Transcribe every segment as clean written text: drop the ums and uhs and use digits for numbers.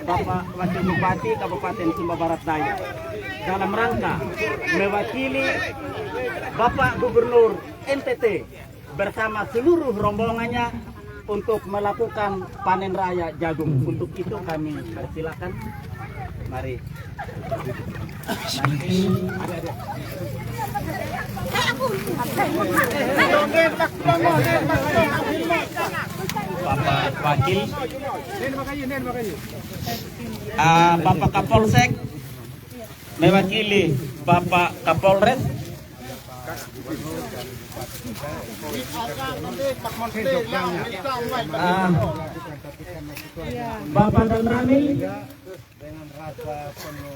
Bapak Wakil Bupati Kabupaten Sumba Barat Daya dalam rangka mewakili Bapak Gubernur NTT bersama seluruh rombongannya untuk melakukan panen raya jagung. Untuk itu kami persilakan. Mari. Bapak Wakil, Bapak Kapolsek mewakili Bapak Kapolres, Bapak Dan Ramil,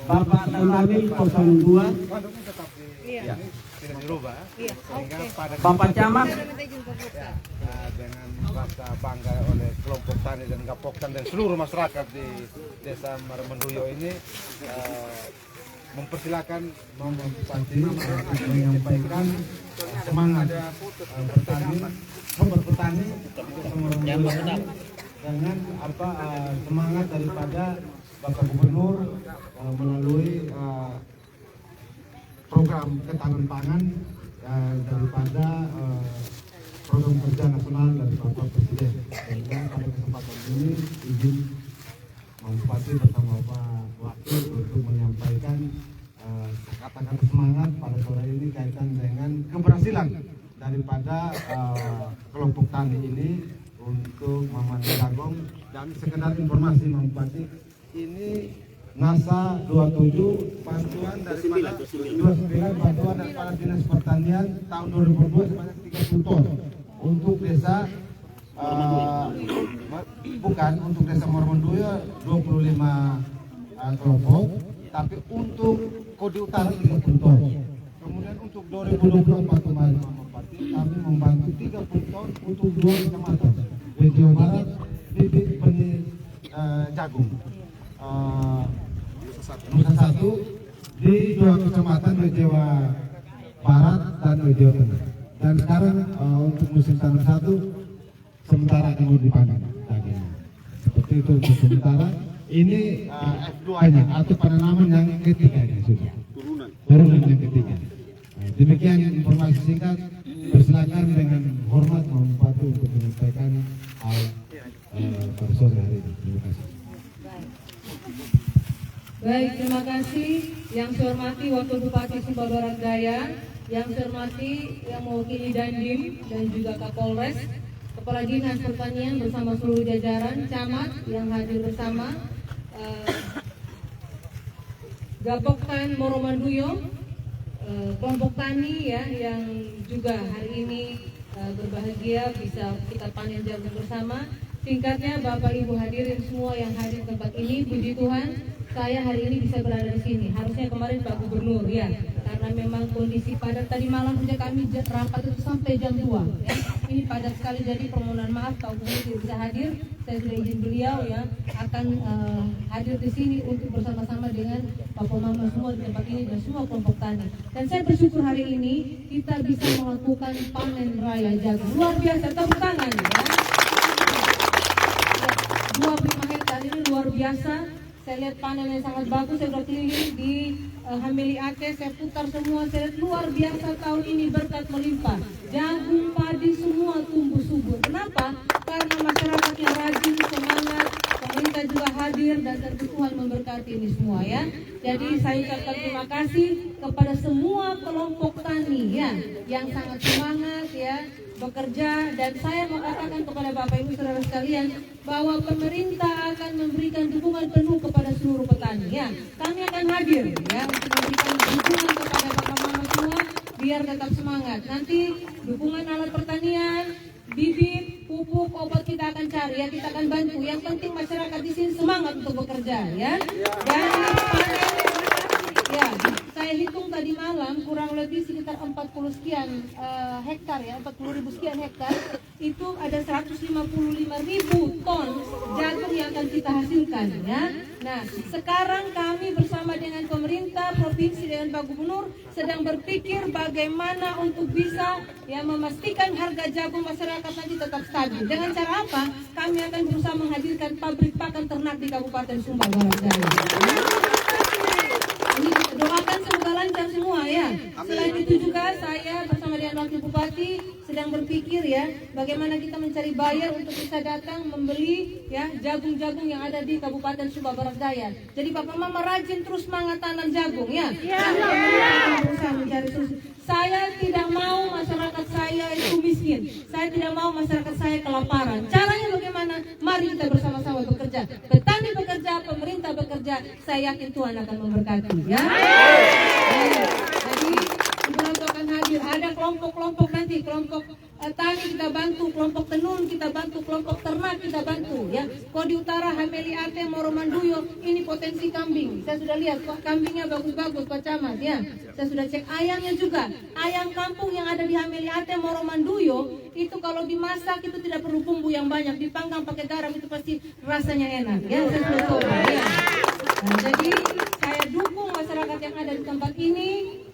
Bapak Dan Ramil 02, Bapak Camat, dengan rasa bangga oleh kelompok tani dan Gapoktan dan seluruh masyarakat di Desa Marmanduyo ini, mempersilakan Bapak Bupati menyampaikan semangat bertani dengan semangat daripada Bapak Gubernur melalui program ketahanan pangan daripada program kerja nasional dari Bapak Presiden. Sehingga pada kesempatan ini izin Bupati bersama Bapak Wakil untuk menyampaikan kata-kata semangat pada sore ini kaitan dengan keberhasilan daripada kelompok tani ini untuk memanen jagung. Dan sekedar informasi Bupati, ini NASA 27 bantuan daripada 29 bantuan daripada Dinas Pertanian tahun 2002 sebanyak 30 ton untuk desa bukan untuk desa Marmanduyo 25 kelompok, tapi untuk Kode Utara 30 ton. Kemudian untuk 2024 kemarin Bupati kami membantu 30 ton untuk 2 kecamatan di Jawa Barat bibit benih jagung. Nusa Satu di 2 kecamatan di Jawa Barat dan di Jawa Tengah. Dan sekarang untuk musim tanam 1 sementara akan dipanen dagingnya. Seperti itu untuk sementara. Ini F2-nya atau penanaman yang ketiga ini sudah. Turunan yang ketiga. Demikian informasi singkat. Persilakan dengan hormat Pak Bupati untuk menyampaikan hal pada sore hari ini. Terima kasih. Baik, terima kasih. Yang saya hormati Wakil Bupati Sumba Barat Daya, yang saya hormati yang mewakili Dandim dan juga Kapolres, Kepala Dinas Pertanian bersama seluruh jajaran, camat yang hadir bersama, Gapoktan Marmanduyo, kelompok tani ya yang juga hari ini berbahagia bisa kita panen jagung bersama. Singkatnya Bapak Ibu hadirin semua yang hadir di tempat ini, puji Tuhan saya hari ini bisa berada di sini. Harusnya kemarin Pak Gubernur ya, karena memang kondisi padat tadi malam saja kami rapat itu sampai jam 2 ya. Ini padat sekali, jadi permohonan maaf Pak Gubernur tidak bisa hadir. Saya sudah izin beliau ya akan hadir di sini untuk bersama-sama dengan Bapak Mama semua di tempat ini dan semua kelompok tani. Dan saya bersyukur hari ini kita bisa melakukan panen raya jagung. Luar biasa, tepuk tangan ya. 25 hektar ini luar biasa. Saya lihat panennya sangat bagus. Saya sudah keliling di Hameli Aceh, saya putar semua. Saya lihat luar biasa tahun ini berkat melimpah. Jagung, padi semua tumbuh subur. Kenapa? Karena masyarakat yang rajin, semangat, pemerintah juga hadir dan tentu Tuhan memberkati ini semua ya. Jadi saya ucapkan terima kasih kepada semua kelompok tani ya yang sangat semangat ya bekerja, dan saya mau katakan kepada Bapak Ibu Saudara sekalian bahwa pemerintah akan memberikan dukungan penuh kepada seluruh petani ya. Kami akan hadir ya untuk memberikan dukungan kepada Bapak Mama semua biar tetap semangat. Nanti dukungan alat pertanian, bibit, pupuk pupuk, obat kita akan cari ya, kita akan bantu. Yang penting masyarakat di sini semangat untuk bekerja ya. Dan ya, saya hitung tadi malam kurang lebih sekitar 40 sekian hektar ya, 40.000 sekian hektar. Itu ada 155.000 ton jagung yang akan kita hasilkan ya. Nah, sekarang kami bersama dengan pemerintah provinsi dengan Pak Gubernur sedang berpikir bagaimana untuk bisa ya memastikan harga jagung masyarakat nanti tetap stabil. Dengan cara apa? Kami akan berusaha menghadirkan pabrik pakan ternak di Kabupaten Sumba Barat Daya. Ini doakan semoga lancar semua ya. Selain itu juga saya bersama dengan Wakil Bupati sedang berpikir ya bagaimana kita mencari buyer untuk bisa datang membeli ya jagung-jagung yang ada di Kabupaten Sumba Barat Daya. Jadi Bapak Mama rajin terus semangat tanam jagung ya. Berusaha mencari solusi. Saya tidak mau masyarakat saya itu miskin. Saya tidak mau masyarakat saya kelaparan. Caranya bagaimana? Mari kita bersama-sama bekerja. Petani bekerja, pemerintah bekerja. Saya yakin Tuhan akan memberkati. Ya. Jadi Ibu akan hadir. Ada kelompok-kelompok nanti, kelompok tani kita bantu, kelompok tenun kita bantu, kelompok ternak kita bantu. Ya. Kodi Utara, Hameli Ate, Moromanduyo, ini potensi kambing. Saya sudah lihat kok kambingnya bagus-bagus Pak Camat. Ya. Saya sudah cek ayamnya juga. Ayam kampung yang ada di Hameli Ate, Moromanduyo itu kalau dimasak itu tidak perlu bumbu yang banyak, dipanggang pakai garam itu pasti rasanya enak. Ya, saya sudah coba. Ya. Nah, jadi saya dukung masyarakat yang ada di tempat ini.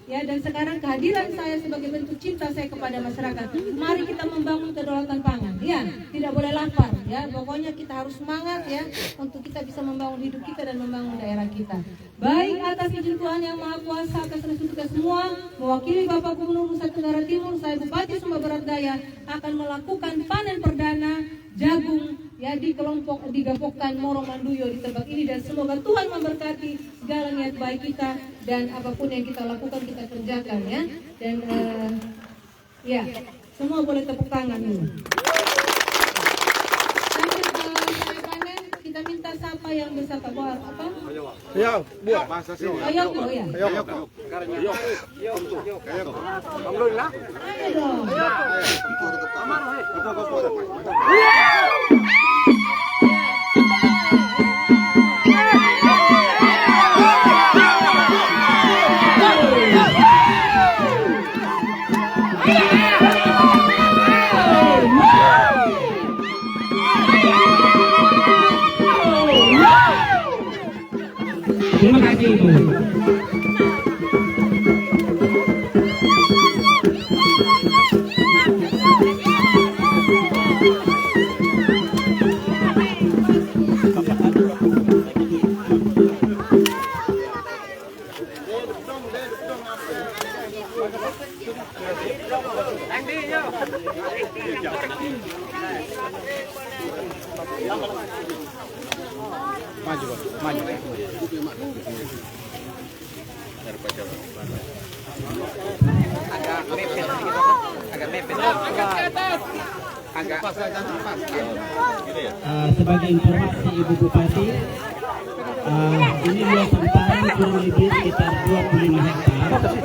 Ya, dan sekarang kehadiran saya sebagai bentuk cinta saya kepada masyarakat. Mari kita membangun kedaulatan pangan. Ya, tidak boleh lapar. Ya, pokoknya kita harus semangat ya untuk kita bisa membangun hidup kita dan membangun daerah kita. Baik atas izin Tuhan yang Maha Kuasa atas restu kita semua, mewakili Bapak Gubernur Nusa Tenggara Timur, saya Bupati Sumba Barat Daya akan melakukan panen perdana jagung ya di kelompok di Gapoktan Moromanduyo di tempat ini, dan semoga Tuhan memberkati segala niat baik kita dan apapun yang kita lakukan kita kerjakan ya. Dan ya semua boleh tepuk tangan dulu. Sambil saya panen kita minta sapa yang bersapa buat apa? Ayo, buat bahasa sini. Ayo ya. Ayo. Alhamdulillah. Ayo dong. Terima kasih Ibu. Maju. Sebagai informasi Ibu Bupati, ini luas hamparan kurang lebih sekitar 25 hektar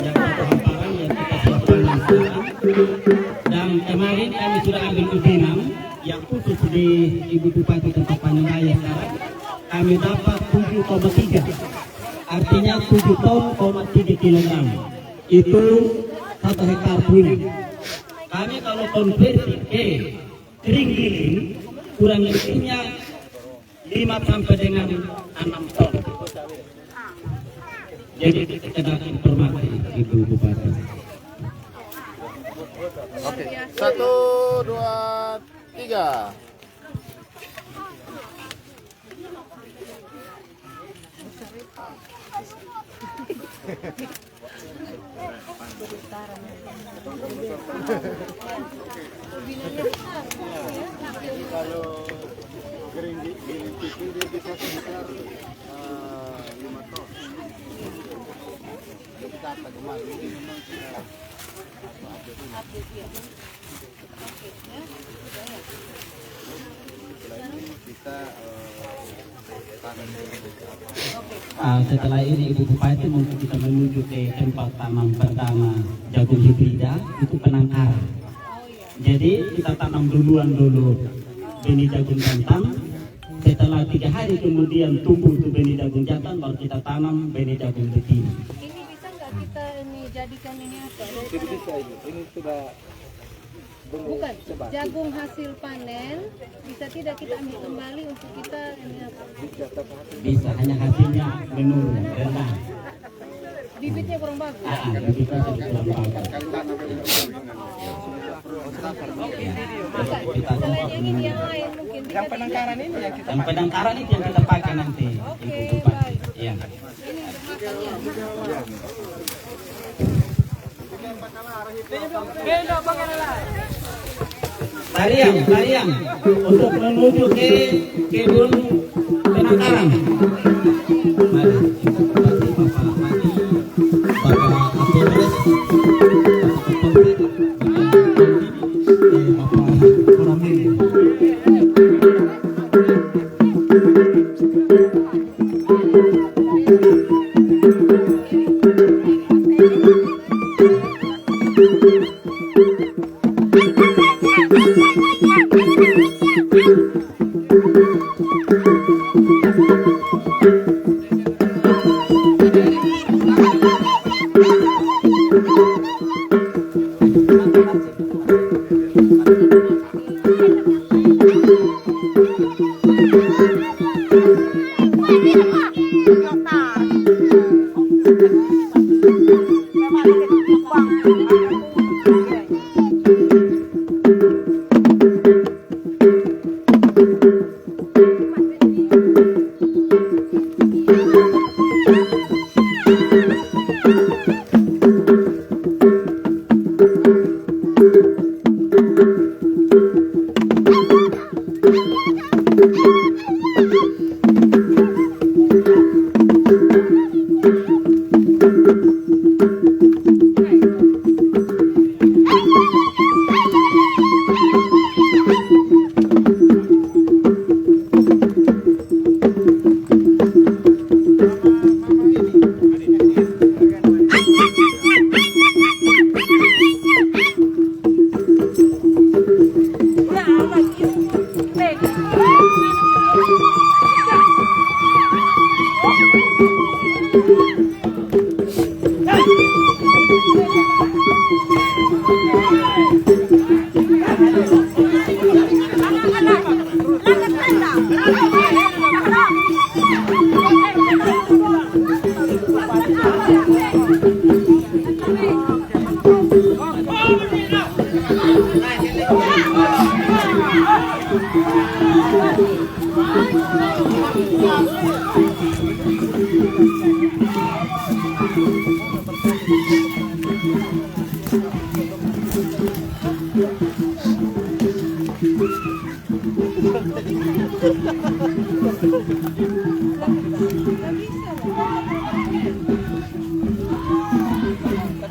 yang satu hamparan yang kita siapkan sekarang. Dan kemarin kami sudah ambil ujian yang khusus di Ibu Bupati tempat panen raya sekarang. Kami dapat 7,3, artinya 7,3 kilogram. Itu 1 hektar punya. Kami kalau konversi ke kering giling kurang lebihnya 5 sampai dengan 6 ton. Jadi kita dapat informasi Ibu Bupati. Oke. 1, 2, 3. Kalau kering giling itu dia bisa sekitar 5 ton. Kita kemarin ini memang sudah update ya. Kita setelah ini Ibu Bupati mungkin kita menuju ke tempat tanam pertama jagung hibrida, itu penangkaran. Jadi kita tanam dulu benih jagung jantan. Setelah 3 hari kemudian tumbuh tuh benih jagung jantan, baru kita tanam benih jagung betina. Ini bisa nggak kita ini jadikan ini apa? Ini sudah Bukan, jagung hasil panen bisa tidak kita ambil kembali untuk kita ini apa? Bisa, hanya hasilnya menurun, rendah. Bibitnya kurang bagus. Bibitnya kurang bagus. Bukan, selain yang ini yang lain mungkin. yang penangkaran ini yang kita Yang penangkaran itu yang kita pakai nanti. Oke, Yang kita pakai. baik. Iya. Ini untuk makannya. Tarian untuk menuju ke kebun penangkaran. Mari, Bapak Kapolres, Bapak Koramil.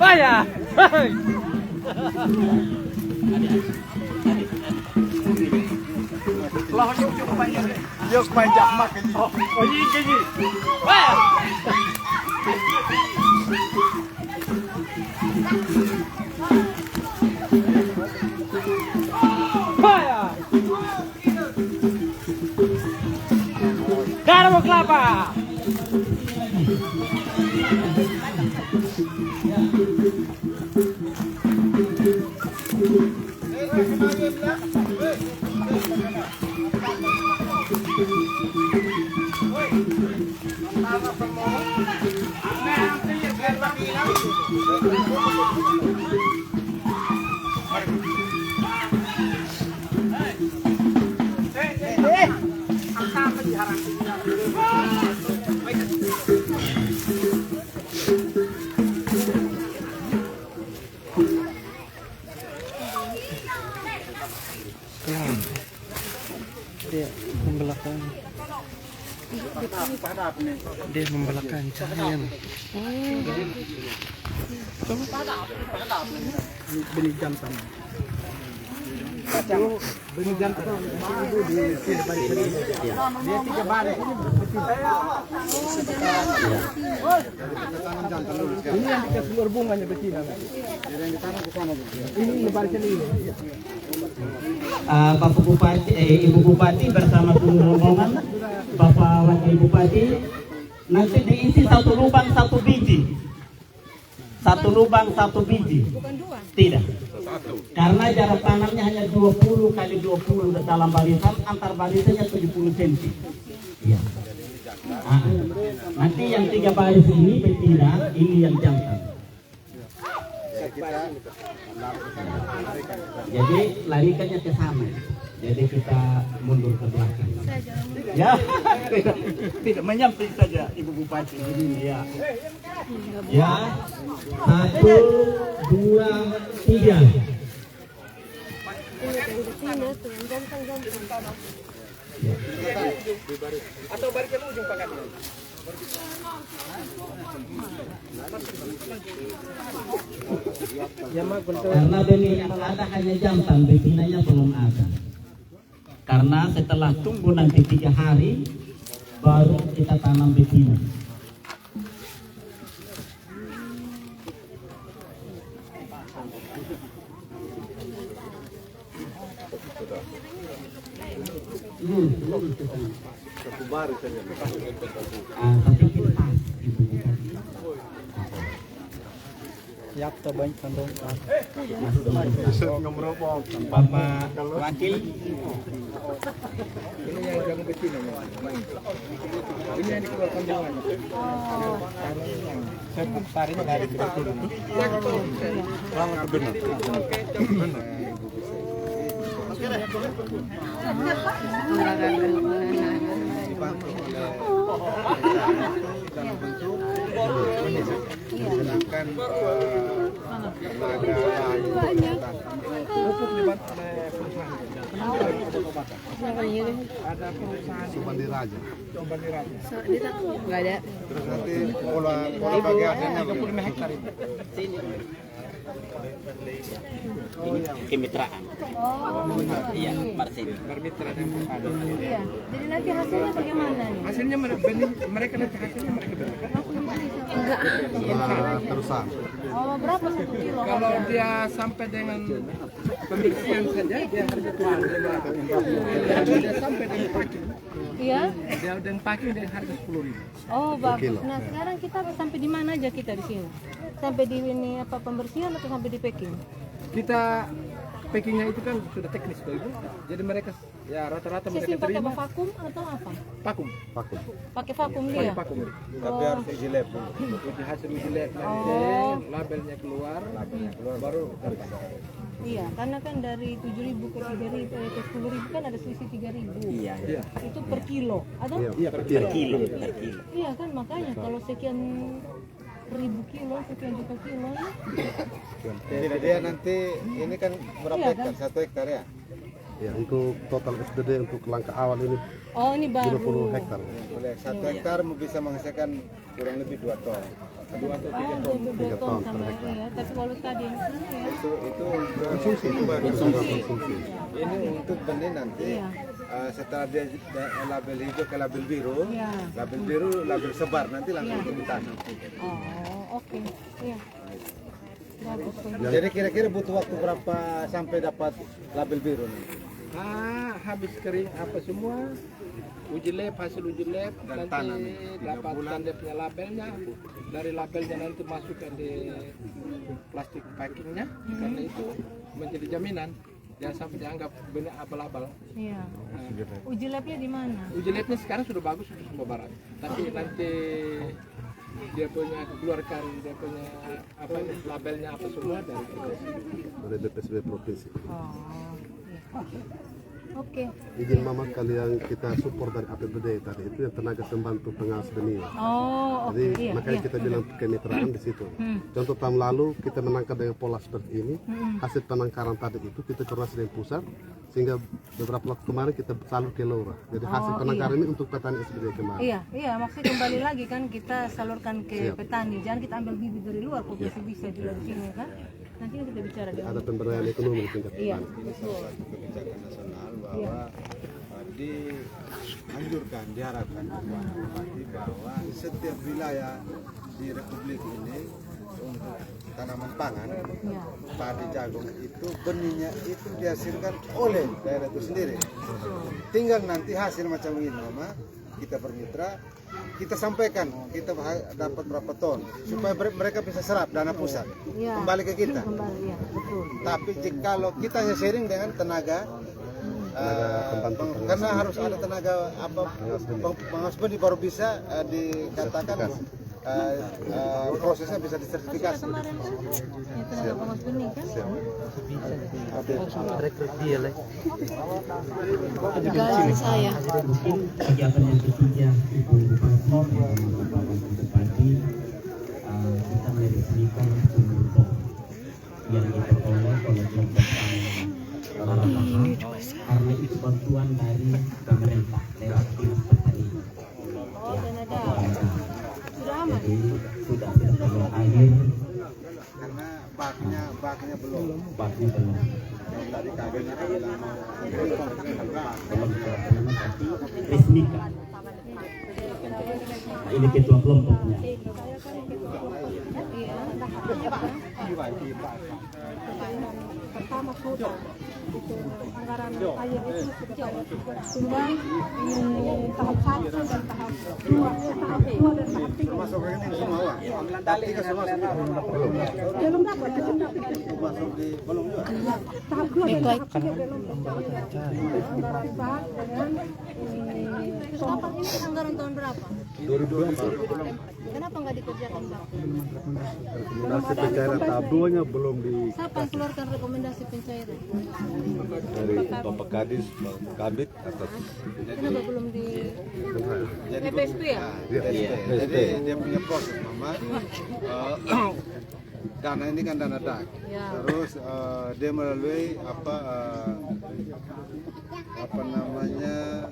Vaya. Yuk panjang makan. Oh, ini. Vaya. Vaya. Garbo kelapa. Dia membelakang cahaya. Coba. Benih jantan. Benih jantan ibu di sini baris ini. Dia 3 baris ini betina. Ini yang dikasih luar bunganya betina. Yang ditanam ke sana. Ini barisnya ini. Bapak Bupati, Ibu Bupati bersama rombongan Bapak Wakil Bupati nanti diisi 1 lubang 1 biji. 1 lubang 1 biji. Tidak. Karena jarak tanamnya hanya 20 kali 20 dalam barisan, antar barisannya 70 cm. Iya. Nanti yang 3 baris ini betina, ini yang jantan. Jadi larikannya ke sana. Jadi kita mundur ke belakang. Ya, tidak menyamping saja Ibu Bupati ini ya. Ya, 1, 2, 3. Atau barisnya ujung pakai. Karena benih yang ada hanya jantan, betinanya belum ada. Karena setelah tunggu nanti 3 hari baru kita tanam betina. Satu baris saja. Tapi kita Yak banyak kandung. Bapak Wakil, Ini yang jagung betina. Ini yang dikeluarkan jangan. Saya tarik dari betina. Benar. Dalam bentuk menggunakan Pupuk dibantu oleh perusahaan. Ada perusahaan Subandi Raja. Subandi Raja. Nggak ada. Terus nanti pola bagi hasilnya 35 hektar itu. kemitraan. Iya, Marsin. Bermitra dengan ada. Iya. Jadi nanti hasilnya bagaimana nih? Hasilnya mereka nanti hasilnya mereka berikan. Enggak. terusan. Oh, berapa 1 kilo? Kalau dia sampai dengan pembersihan saja dia harga tuan. Kalau dia sampai dengan packing, Iya. dia dengan packing dia harga 10.000. Oh, bagus. Nah, sekarang kita sampai di mana aja kita di sini? Sampai di ini apa pembersihan atau sampai di packing? Kita packingnya itu kan sudah teknis Pak Ibu. Jadi mereka ya rata-rata mereka Sistem pakai terima apa, vakum atau apa? vakum. Pakai vakum Pakai dia. vakum. Tapi harus uji lab. Uji hasil uji lab nanti labelnya keluar, baru dapat. Iya, karena kan dari 7.000 ke 3.000 ke 10.000 kan ada selisih 3.000. Iya. Iya. Itu per kilo. Atau? Iya, per Kilo. Iya kan, makanya kalau sekian ribu kilo, sekian juta kilo ya. Jadi dia nanti ini kan berapa Iya, hektar? 1 hektar ya? Ya, untuk total SDD untuk langkah awal ini Oh, ini baru. 20 hektar. Boleh 1 hektar bisa menghasilkan kurang lebih 2 ton. 2 atau 3 Oh, ton. 2 ton sama ya. Tapi kalau tadi yang sana ya. Itu konsumsi itu baru konsumsi. Ini untuk benih nanti. Iya. Setelah dia label hijau ke label biru, Iya. label biru label sebar nanti langsung ditanam. Oh, oke. Iya. Bagus. Jadi kira-kira butuh waktu berapa sampai dapat label biru nih? Habis kering apa semua, uji lab, hasil uji lab, Dan nanti tanam, 3 dapat bulan. tanda punya labelnya, dari labelnya nanti masukkan di plastik packingnya, karena itu menjadi jaminan, jangan sampai dianggap benih abal-abal. Iya. Uji labnya di mana? Uji labnya sekarang sudah bagus untuk Sumba Barat, tapi nanti dia punya keluarkan dia punya apa labelnya apa semua dari dari BPSB provinsi. Oh, iya. Oke. Izin Mama kalian kita support dari APBD tadi itu yang tenaga pembantu pengawas benih. Oh, oke. Jadi Iya. makanya Iya. kita bilang kemitraan di situ. Contoh tahun lalu kita menangkap dengan pola seperti ini. Hasil penangkaran tadi itu kita koordinasi dengan pusat sehingga beberapa waktu kemarin kita salur ke Lora. Jadi hasil penangkaran ini untuk petani SBD kemarin. Iya, iya, maksudnya kembali lagi kan kita salurkan ke petani. Jangan kita ambil bibit dari luar, kok bisa juga di sini kan. Nanti kita bicara Jadi dengan ada pemberdayaan ekonomi di tingkat Iya, petani. betul. kebijakan nasional bahwa dianjurkan, diharapkan bupati bahwa setiap wilayah di Republik ini untuk tanaman pangan, padi jagung itu benihnya itu dihasilkan oleh daerah itu sendiri. Tinggal nanti hasil macam ini, Mama, kita bermitra, kita sampaikan kita dapat berapa ton supaya mereka bisa serap dana pusat kembali ke kita. Tapi jikalau kita hanya sharing dengan tenaga karena harus ada tenaga pengawas benih baru bisa dikatakan prosesnya bisa disertifikasi. Mungkin kegiatan yang ketiga Ibu Bupati dan Bapak Bupati kita meresmikan sumur bor yang diperoleh oleh kelompok tani karena itu bantuan dari pemerintah lewat dinas pertanian. Jadi sudah terpenuhi air Karena baknya belum. Tadi kagetnya bilang mau tapi resmikan. Ini ketua kelompoknya. Pertama sudah itu anggaran air itu sudah tahap 1 dan tahap 2 dan tahap 3. masuk rekening semua, tiga semua Belum dapat, masuk di belum juga. tahap 2 dan tahap 3 belum anggaran bak dengan Kapan ini anggaran tahun berapa? 2024. Kenapa nggak dikerjakan Bang? Rekomendasi pencairan tahap 2-nya belum di Siapa yang keluarkan rekomendasi pencairan? dari Bapak Kadis, Bang Kabit atas Kenapa belum di Jadi PSP ya? Jadi dia punya proses, Mama. Dana ini kan dana DAK. Ya. Terus dia melalui apa namanya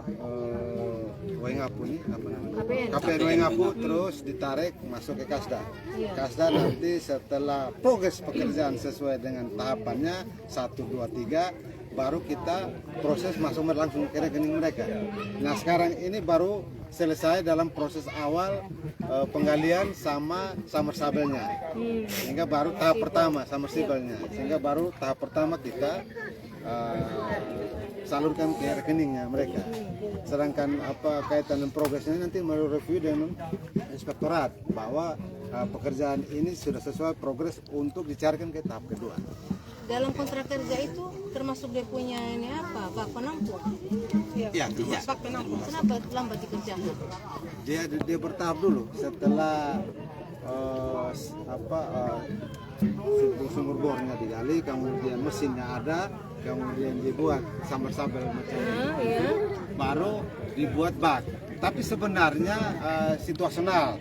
Waingapu ini apa namanya? KPN Waingapu, terus ditarik masuk ke Kasda. Kasda nanti setelah progres pekerjaan sesuai dengan tahapannya 1, 2, 3 baru kita proses masuk langsung ke rekening mereka. Nah sekarang ini baru selesai dalam proses awal penggalian sama submersible-nya, sehingga baru tahap pertama submersible-nya, sehingga baru tahap pertama kita salurkan ke rekeningnya mereka. Sedangkan apa kaitan dengan progresnya nanti melalui review dengan inspektorat bahwa pekerjaan ini sudah sesuai progres untuk dicarikan ke tahap kedua. Dalam kontrak kerja itu termasuk dia punya ini apa? Bak penampung. Iya. Bak penampung. Kenapa lambat dikerjakan? Dia bertahap dulu setelah sumur bornya digali, kemudian mesinnya ada, kemudian dibuat submersible macam ini, baru dibuat bak. Tapi sebenarnya situasional,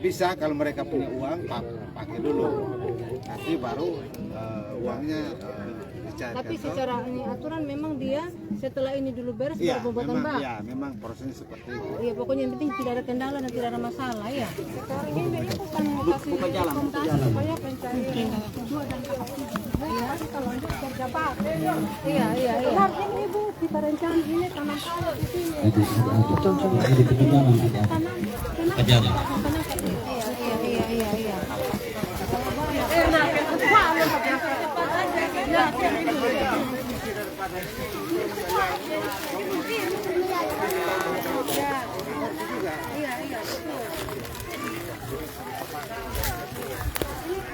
bisa kalau mereka punya uang pakai dulu, nanti baru uangnya dicairkan. Tapi secara ini aturan memang dia setelah ini dulu beres Iya, baru pembuatan bak. Iya, memang prosesnya seperti itu. Iya, pokoknya yang penting tidak ada kendala dan tidak ada masalah ya. sekarang ini bukan kasih rekomendasi supaya pencairan 2 dan tahap 3. Ya, kalau untuk kerja bak. Iya. Benar ini Ibu, kita rencana ini tanam sawit di sini. Di ketinggalan ada kejaran. Iya.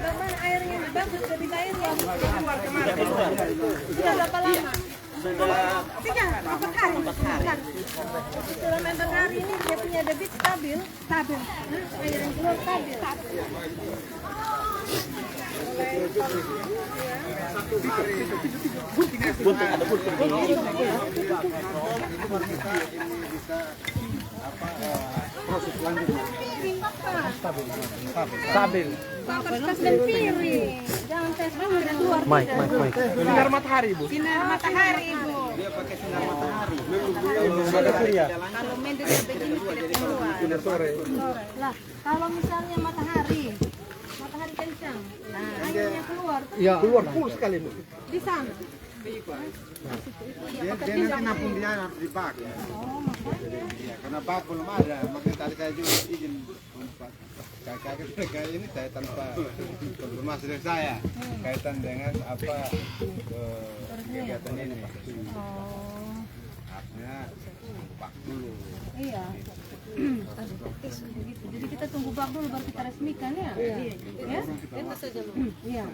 Bapak airnya bagus jadi air ya. Sudah berapa lama? Sudah 4 hari. Selama 4 hari ini dia punya debit stabil. Air yang keluar stabil. Proses selanjutnya Stabil. Kertas dan piring. Jangan tes dulu dan keluar. Mike. Sinar matahari, Bu. Sinar matahari, Ibu. dia pakai sinar matahari. Ada surya. Kalau mendes begini tidak keluar. Sinar sore. Lah, kalau misalnya matahari kencang, nah airnya keluar Ya, keluar full sekali, Bu. Di sana. Dia nanti nampung dia harus dibak ya. Iya, karena bak belum ada, makanya tadi saya juga izin kakak ini saya tanpa konfirmasi dari saya kaitan dengan apa kegiatan ini. Artinya bak dulu. Iya. Jadi kita tunggu bak dulu baru kita resmikan ya. Iya. Ya? Iya.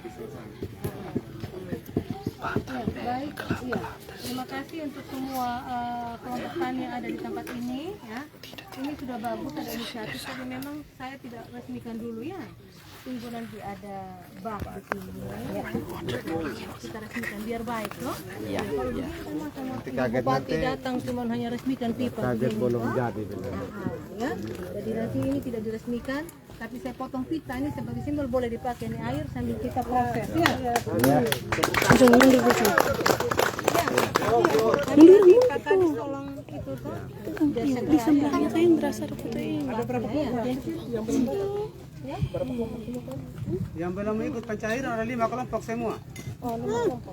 Ya, baik. Iya. Terima kasih untuk semua kelompok tani yang ada di tempat ini ya. Ini sudah bagus ada inisiatif tapi memang saya tidak resmikan dulu ya. Tunggu nanti ada bak di sini. Ya. Kita resmikan biar baik loh. Iya. Kalau sama bupati datang cuma hanya resmikan pipa Kaget begini. belum toh. jadi. Ya. Jadi nanti ini tidak diresmikan tapi saya potong pita ini sebagai simbol boleh dipakai ini air sambil kita proses ya. Mundur dulu. Kakak tolong itu tuh. Di sebelahnya saya berasa ada foto ini. Ada berapa Yang belum ikut pencairan ada 5 kelompok semua.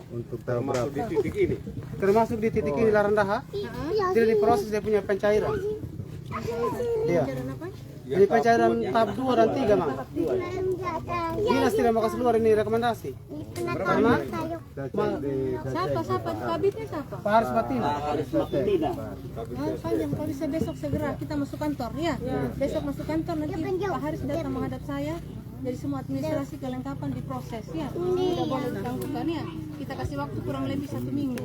Untuk tahu berapa di titik ini. Termasuk di titik ini Larandaha. Tidak diproses dia punya pencairan. Iya. Ini pencairan tahap 2 dan 3, Mang. Dinas tidak mau kasih keluar ini rekomendasi. Karena Siapa kabitnya siapa? Pak Haris Batina. Panjang kalau bisa besok segera kita masuk kantor ya. Besok masuk kantor nanti Pak Haris datang menghadap saya. Jadi semua administrasi kelengkapan diproses ya. Tidak boleh ditangguhkan ya. Kita kasih waktu kurang lebih 1 minggu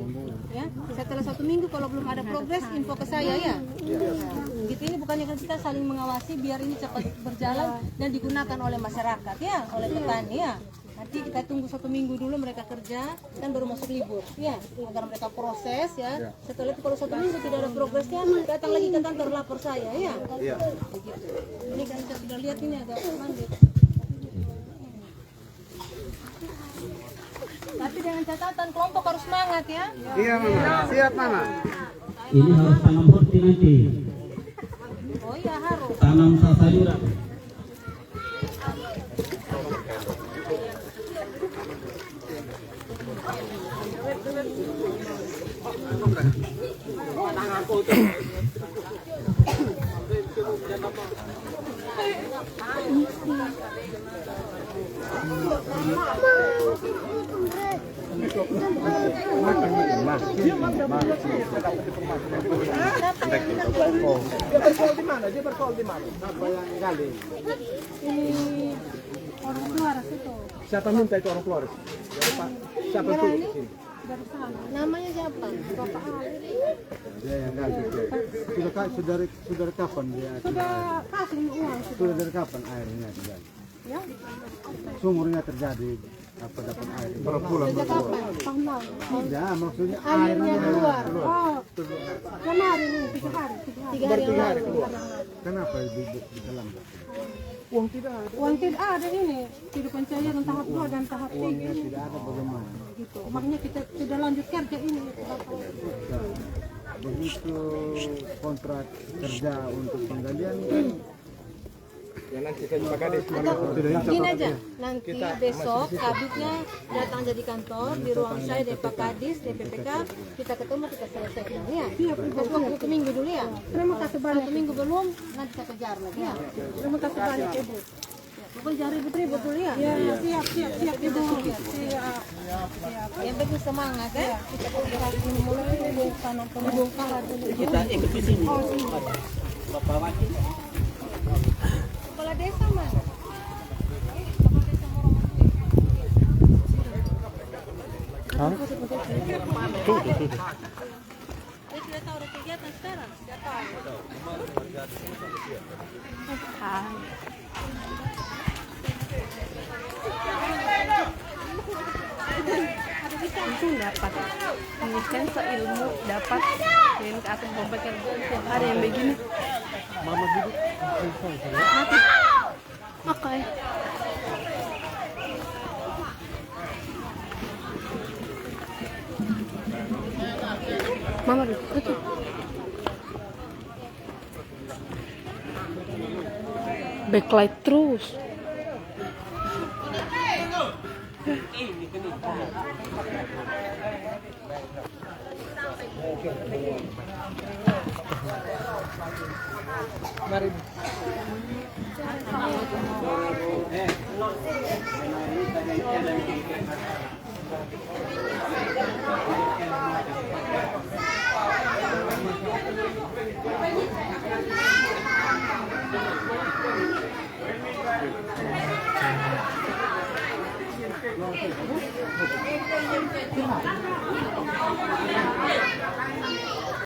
ya. Setelah 1 minggu kalau belum ada progres info ke saya ya. Gitu ini bukannya kan kita saling mengawasi biar ini cepat berjalan dan digunakan oleh masyarakat ya, oleh petani ya. Nanti kita tunggu 1 minggu dulu mereka kerja dan baru masuk libur ya agar mereka proses ya. Setelah itu kalau 1 minggu tidak ada progresnya datang lagi ke kantor lapor saya ya. Begitu. Ini kan kita sudah lihat ini agak mandek. Tapi dengan catatan kelompok harus semangat ya. Iya, Mama. Siap, Mama. Ini harus tanam horti nanti, Oh iya harus. tanam sayuran. Dia berkol di mana? Apa yang gali? Ini orang Flores itu. Siapa minta itu orang Flores? Siapa itu? Dari sana. Namanya siapa? Bapak Ali. Dia yang gali. Sudah kapan dia? Sudah kasih uang. Sudah dari kapan airnya terjadi? Ya. Sumurnya terjadi apa dapat air? Berapa bulan? Sejak kapan? Tahun lalu. Ya, maksudnya Airnya keluar. Oh. Kemarin ini 3 hari. 3 hari yang lalu. Kenapa di dalam? Uang tidak ada ini. Tidak pencairan tahap 2 dan tahap 3. Tidak ada bagaimana? Gitu. Makanya kita sudah lanjut kerja ini. Begitu kontrak kerja untuk penggalian Ya nanti saya Pak Kades. Gini aja, nanti besok kabitnya datang jadi kantor di ruang saya dari Pak Kadis, DPPK, kita ketemu kita selesaikan ya. Kasih waktu 1 minggu dulu ya. Terima kasih banyak. 1 minggu belum, nanti kita kejar lagi ya. Terima kasih banyak Ibu. Pokoknya jangan ribut-ribut dulu ya. Iya, siap Ibu. Siap. Yang penting semangat ya. Kita bergerak ini mulai pembongkaran dulu. Kita ikut di sini. Bapak Wakil. Kepala desa mana? Dia sudah tahu ada kegiatan sekarang? Sudah tahu. Langsung dapat ini kan seilmu dapat yang aku membaca tiap hari yang begini Mama duduk. oke. Mama duduk oke. Backlight terus. Mari.